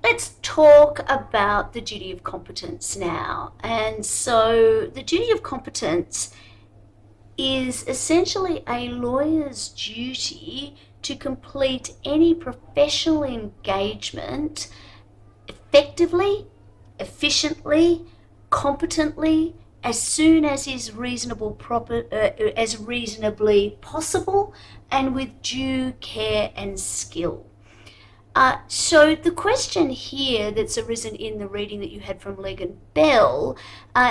let's talk about the duty of competence now. And so the duty of competence is essentially a lawyer's duty to complete any professional engagement effectively, efficiently, competently, as soon as is as reasonably possible, and with due care and skill. So the question here that's arisen in the reading that you had from Legg and Bell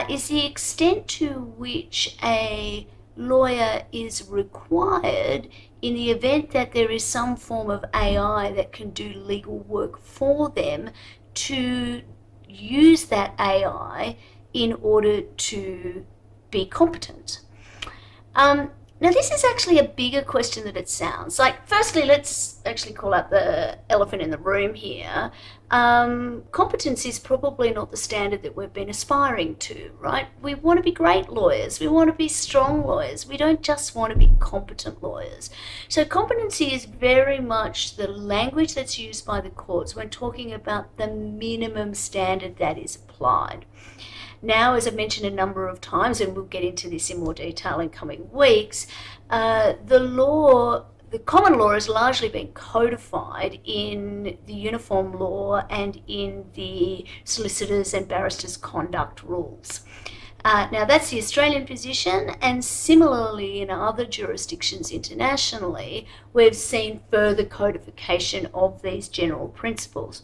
is the extent to which a lawyer is required in the event that there is some form of AI that can do legal work for them to use that AI in order to be competent. Now, this is actually a bigger question than it sounds. Like, firstly, let's actually call out the elephant in the room here. Competence is probably not the standard that we've been aspiring to, right? We want to be great lawyers. We want to be strong lawyers. We don't just want to be competent lawyers. So competency is very much the language that's used by the courts when talking about the minimum standard that is applied. Now, as I've mentioned a number of times, and we'll get into this in more detail in coming weeks, the common law has largely been codified in the uniform law and in the solicitors' and barristers' conduct rules. Now, that's the Australian position, and similarly in other jurisdictions internationally, we've seen further codification of these general principles.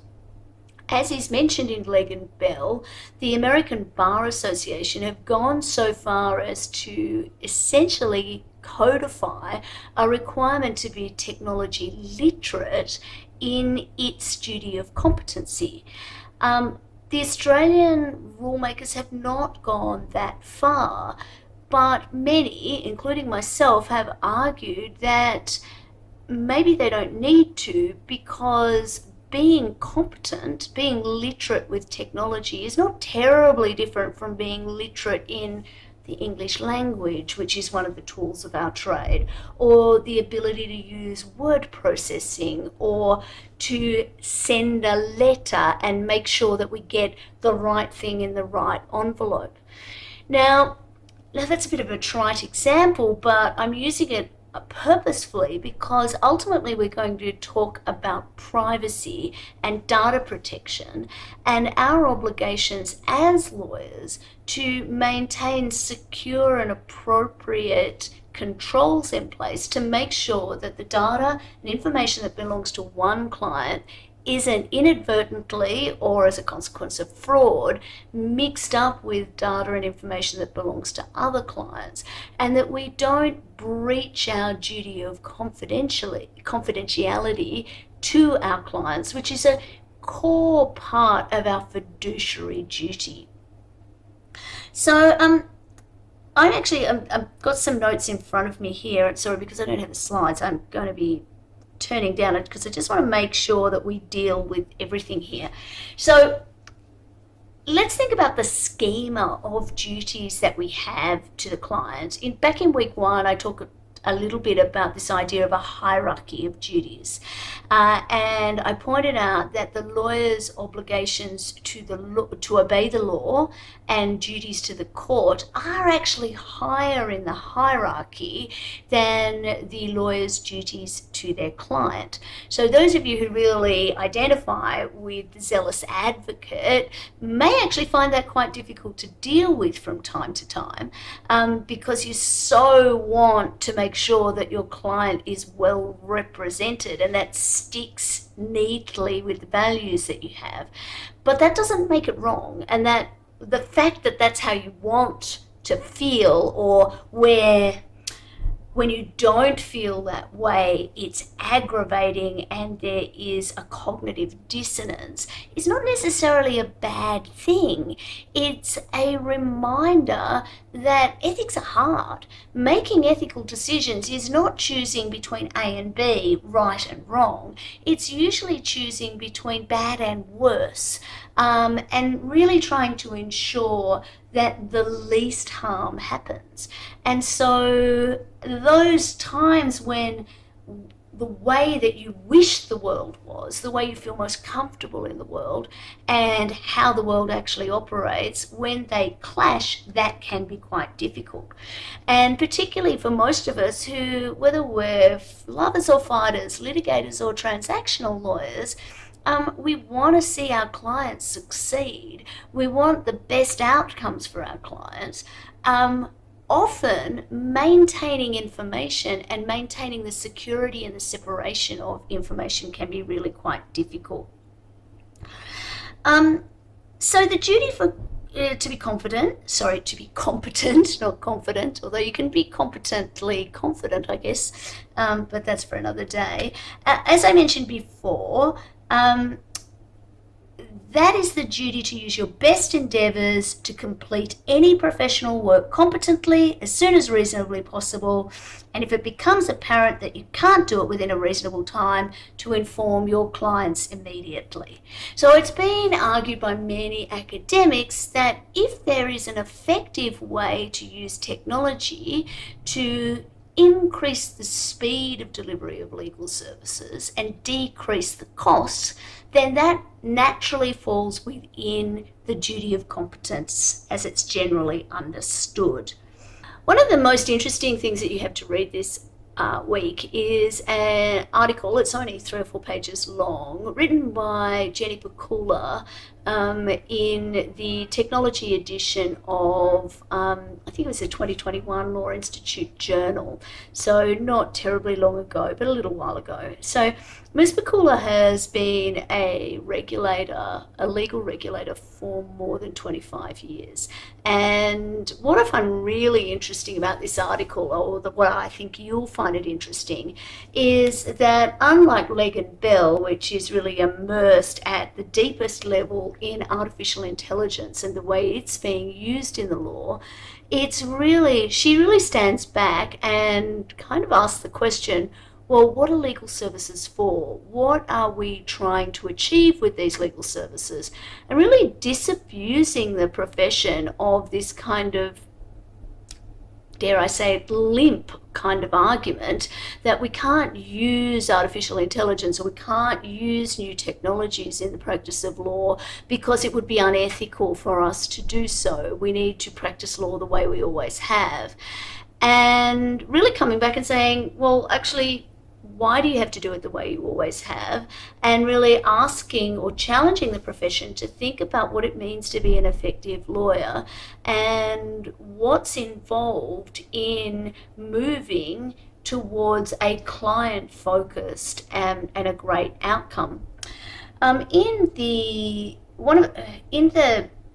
As is mentioned in Legg and Bell, the American Bar Association have gone so far as to essentially codify a requirement to be technology literate in its duty of competency. The Australian rulemakers have not gone that far, but many, including myself, have argued that maybe they don't need to, because being competent, being literate with technology is not terribly different from being literate in the English language, which is one of the tools of our trade, or the ability to use word processing, or to send a letter and make sure that we get the right thing in the right envelope. Now that's a bit of a trite example, but I'm using it purposefully because ultimately we're going to talk about privacy and data protection and our obligations as lawyers to maintain secure and appropriate controls in place to make sure that the data and information that belongs to one client isn't inadvertently or as a consequence of fraud mixed up with data and information that belongs to other clients, and that we don't breach our duty of confidentiality to our clients, which is a core part of our fiduciary duty. So I've got some notes in front of me here. Sorry, because I don't have the slides, I'm going to be turning down it because I just want to make sure that we deal with everything here. So let's think about the schema of duties that we have to the client. Back in week 1, I talked a little bit about this idea of a hierarchy of duties. And I pointed out that the lawyer's obligations to obey the law and duties to the court are actually higher in the hierarchy than the lawyer's duties to their client. So those of you who really identify with the zealous advocate may actually find that quite difficult to deal with from time to time, because you so want to make sure that your client is well represented and that sticks neatly with the values that you have. But that doesn't make it wrong, and that the fact that that's how you want to feel, or when you don't feel that way, it's aggravating and there is a cognitive dissonance, is not necessarily a bad thing. It's a reminder that ethics are hard. Making ethical decisions is not choosing between A and B, right and wrong. It's usually choosing between bad and worse, and really trying to ensure that the least harm happens. And so those times when the way that you wish the world was, the way you feel most comfortable in the world, and how the world actually operates, when they clash, that can be quite difficult. And particularly for most of us who, whether we're lovers or fighters, litigators or transactional lawyers, we want to see our clients succeed. We want the best outcomes for our clients. Often maintaining information and maintaining the security and the separation of information can be really quite difficult. So the duty for to be to be competent, not confident, although you can be competently confident, I guess, but that's for another day. As I mentioned before, that is the duty to use your best endeavours to complete any professional work competently as soon as reasonably possible, and if it becomes apparent that you can't do it within a reasonable time, to inform your clients immediately. So it's been argued by many academics that if there is an effective way to use technology to increase the speed of delivery of legal services and decrease the costs, then that naturally falls within the duty of competence as it's generally understood. One of the most interesting things that you have to read this week is an article, it's only 3 or 4 pages long, written by Jenny Pakula in the technology edition of, I think it was the 2021 Law Institute Journal, so not terribly long ago, but a little while ago. So Ms. Pakula has been a regulator, a legal regulator, for more than 25 years. And what I find really interesting about this article, or what I think you'll find it interesting, is that unlike Legg and Bell, which is really immersed at the deepest level in artificial intelligence and the way it's being used in the law, she really stands back and kind of asks the question, well, what are legal services for? What are we trying to achieve with these legal services? And really disabusing the profession of this kind of, dare I say it, limp kind of argument that we can't use artificial intelligence or we can't use new technologies in the practice of law because it would be unethical for us to do so. We need to practice law the way we always have. And really coming back and saying, well, actually, why do you have to do it the way you always have? And really asking or challenging the profession to think about what it means to be an effective lawyer and what's involved in moving towards a client-focused and a great outcome. In the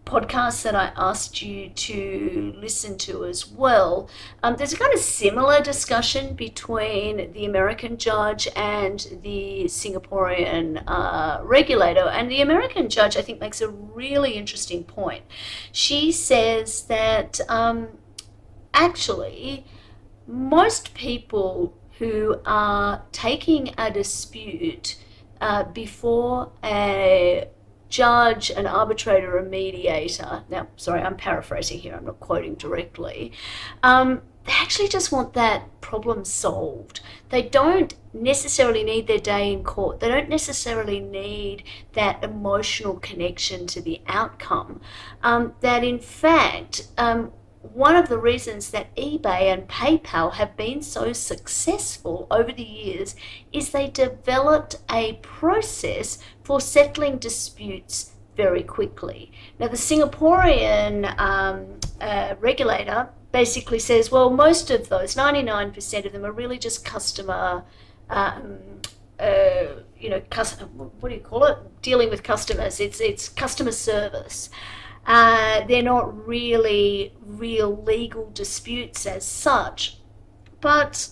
podcasts that I asked you to listen to as well, there's a kind of similar discussion between the American judge and the Singaporean regulator. And the American judge, I think, makes a really interesting point. She says that actually most people who are taking a dispute before a judge, an arbitrator, a mediator. Now, sorry, I'm paraphrasing here, I'm not quoting directly. They actually just want that problem solved. They don't necessarily need their day in court. They don't necessarily need that emotional connection to the outcome. That in fact, one of the reasons that eBay and PayPal have been so successful over the years is they developed a process for settling disputes very quickly. Now, the Singaporean regulator basically says, well, most of those, 99% of them, are really just customer, what do you call it? Dealing with customers. It's customer service. They're not really real legal disputes as such. But,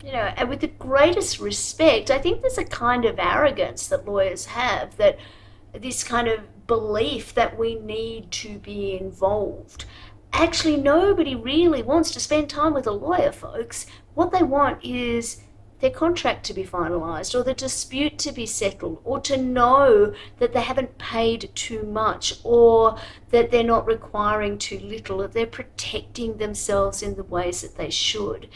and with the greatest respect, I think there's a kind of arrogance that lawyers have, that this kind of belief that we need to be involved. Actually, nobody really wants to spend time with a lawyer, folks. What they want is their contract to be finalised, or the dispute to be settled, or to know that they haven't paid too much, or that they're not requiring too little, or they're protecting themselves in the ways that they should.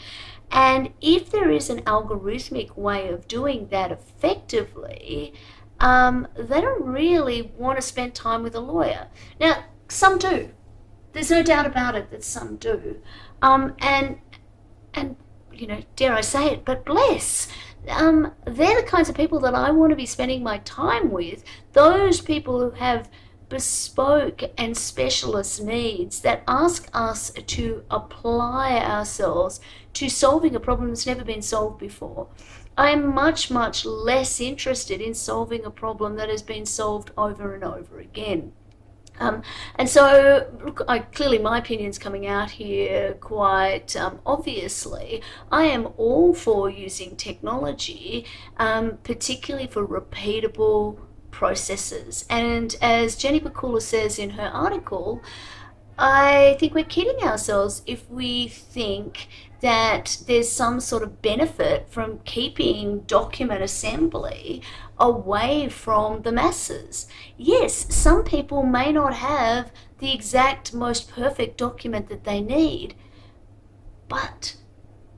And if there is an algorithmic way of doing that effectively, they don't really want to spend time with a lawyer. Now, some do. There's no doubt about it that some do. And dare I say it, but bless. They're the kinds of people that I want to be spending my time with. Those people who have bespoke and specialist needs that ask us to apply ourselves to solving a problem that's never been solved before. I'm much, much less interested in solving a problem that has been solved over and over again. And so, look, clearly my opinion's coming out here quite obviously. I am all for using technology, particularly for repeatable processes. And as Jenny Pakula says in her article, I think we're kidding ourselves if we think that there's some sort of benefit from keeping document assembly away from the masses. Yes, some people may not have the exact most perfect document that they need, but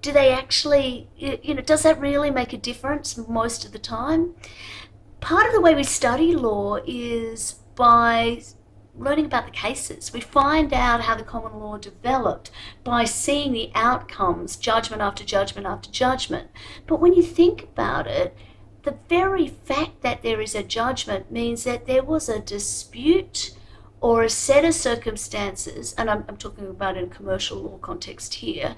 do they actually, does that really make a difference most of the time? Part of the way we study law is by learning about the cases. We find out how the common law developed by seeing the outcomes, judgment after judgment after judgment. But when you think about it, the very fact that there is a judgment means that there was a dispute or a set of circumstances, and I'm talking about in a commercial law context here,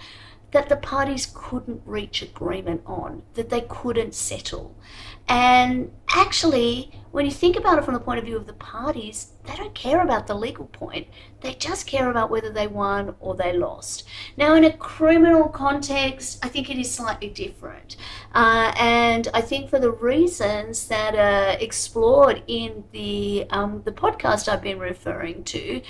that the parties couldn't reach agreement on, that they couldn't settle. And actually, when you think about it from the point of view of the parties, they don't care about the legal point. They just care about whether they won or they lost. Now, in a criminal context, I think it is slightly different. And I think for the reasons that are explored in the podcast I've been referring to,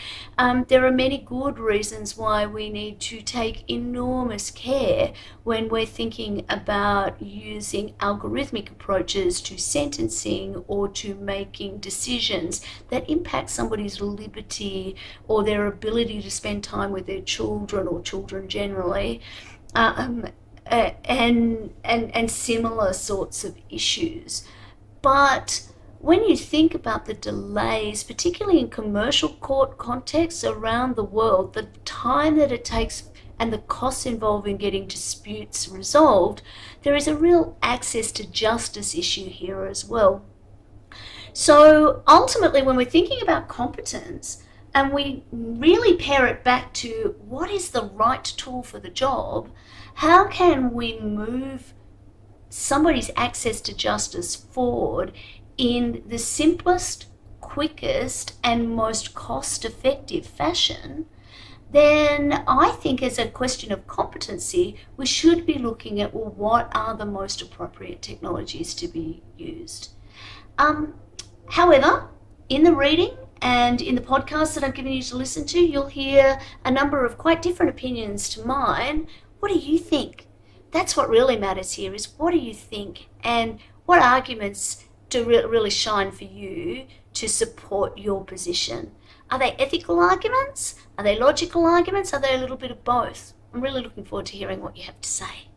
there are many good reasons why we need to take enormous care when we're thinking about using algorithmic approaches to sentencing or to making decisions that impact somebody's liberty or their ability to spend time with their children or children generally, and similar sorts of issues. But when you think about the delays, particularly in commercial court contexts around the world, the time that it takes and the costs involved in getting disputes resolved, there is a real access to justice issue here as well. So ultimately, when we're thinking about competence, and we really pair it back to what is the right tool for the job, how can we move somebody's access to justice forward in the simplest, quickest, and most cost-effective fashion, then I think as a question of competency, we should be looking at, well, what are the most appropriate technologies to be used? However, in the reading and in the podcast that I've given you to listen to, you'll hear a number of quite different opinions to mine. What do you think? That's what really matters here, is what do you think, and what arguments do really shine for you to support your position? Are they ethical arguments? Are they logical arguments? Are they a little bit of both? I'm really looking forward to hearing what you have to say.